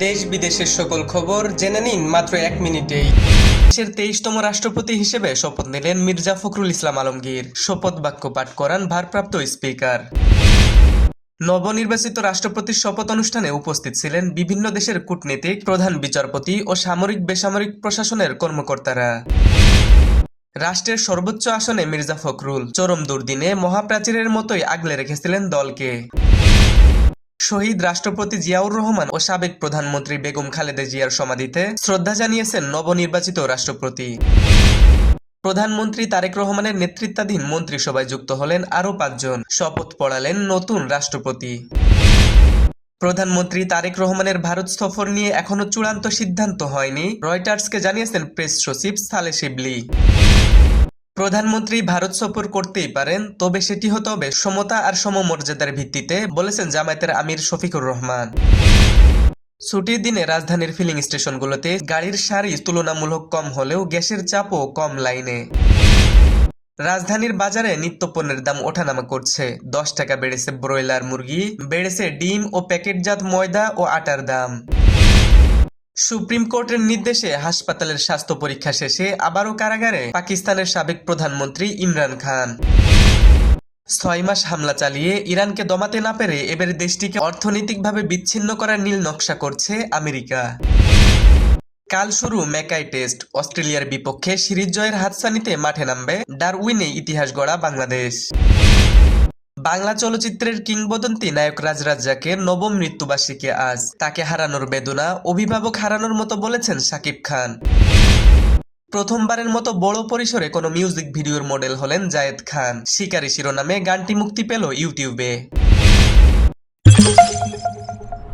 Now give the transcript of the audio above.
দেশ বিদেশের সকল খবর জেনে নিন মাত্র 1 মিনিটেই। দেশের 23তম রাষ্ট্রপতি হিসেবে শপথ নিলেন মির্জা ফখরুল ইসলাম আলমগীর। শপথ বাক্য পাঠ করান ভারপ্রাপ্ত স্পিকার। নবনির্বাচিত রাষ্ট্রপতির শপথ অনুষ্ঠানে উপস্থিত ছিলেন বিভিন্ন দেশের কূটনীতিক, প্রধান বিচারপতি ও সামরিক বেসামরিক প্রশাসনের কর্মকর্তারা। রাষ্ট্রের সর্বোচ্চ আসনে মির্জা ফখরুল চরম দুর্দিনে মহাপ্রাচীরের মতোই আগলে রেখেছিলেন দলকে। শহীদ রাষ্ট্রপতি জিয়াউর রহমান ও সাবেক প্রধানমন্ত্রী বেগম খালেদা জিয়ার সমাধিতে শ্রদ্ধা জানিয়েছেন নবনির্বাচিত রাষ্ট্রপতি। প্রধানমন্ত্রী তারেক রহমানের নেতৃত্বাধীন মন্ত্রিসভায় যুক্ত হলেন আরও 5 জন। শপথ পড়ালেন নতুন রাষ্ট্রপতি। প্রধানমন্ত্রী তারেক রহমানের ভারত সফর নিয়ে এখনো চূড়ান্ত সিদ্ধান্ত হয়নি, রয়টার্সকে জানিয়েছেন প্রেস সচিব সালেহ শিবলি। প্রধানমন্ত্রী ভারত সফর করতেই পারেন, তবে সেটি হতে হবে সমতা আর সমমর্যাদার ভিত্তিতে, বলেছেন জামায়াতের আমির শফিকুর রহমান। ছুটির দিনে রাজধানীর ফিলিং স্টেশনগুলোতে গাড়ির সারি তুলনামূলক কম হলেও গ্যাসের চাপও কম লাইনে। রাজধানীর বাজারে নিত্যপণ্যের দাম ওঠানামা করছে। 10 টাকা বেড়েছে ব্রয়লার মুরগি, বেড়েছে ডিম ও প্যাকেটজাত ময়দা ও আটার দাম। সুপ্রিম কোর্টের নির্দেশে হাসপাতালের স্বাস্থ্য পরীক্ষা শেষে আবারও কারাগারে পাকিস্তানের সাবেক প্রধানমন্ত্রী ইমরান খান। 6 মাস হামলা চালিয়ে ইরানকে দমাতে না পেরে এবার দেশটিকে অর্থনৈতিকভাবে বিচ্ছিন্ন করার নীল নকশা করছে আমেরিকা। কাল শুরু ম্যাকাই টেস্ট। অস্ট্রেলিয়ার বিপক্ষে সিরিজ জয়ের হাতছানিতে মাঠে নামবে ডারউইনে ইতিহাস গড়া বাংলাদেশ। বাংলা চলচ্চিত্রের কিংবদন্তি নায়ক রাজ রাজ্জাকের নবম মৃত্যুবার্ষিকী আজ। তাকে হারানোর বেদনা অভিভাবক হারানোর মতো বলেছেন শাকিব খান। প্রথমবারের মতো বড় পরিসরে কোনো মিউজিক ভিডিওর মডেল হলেন জায়েদ খান। শিকারী শিরোনামে গানটি মুক্তি পেল ইউটিউবে।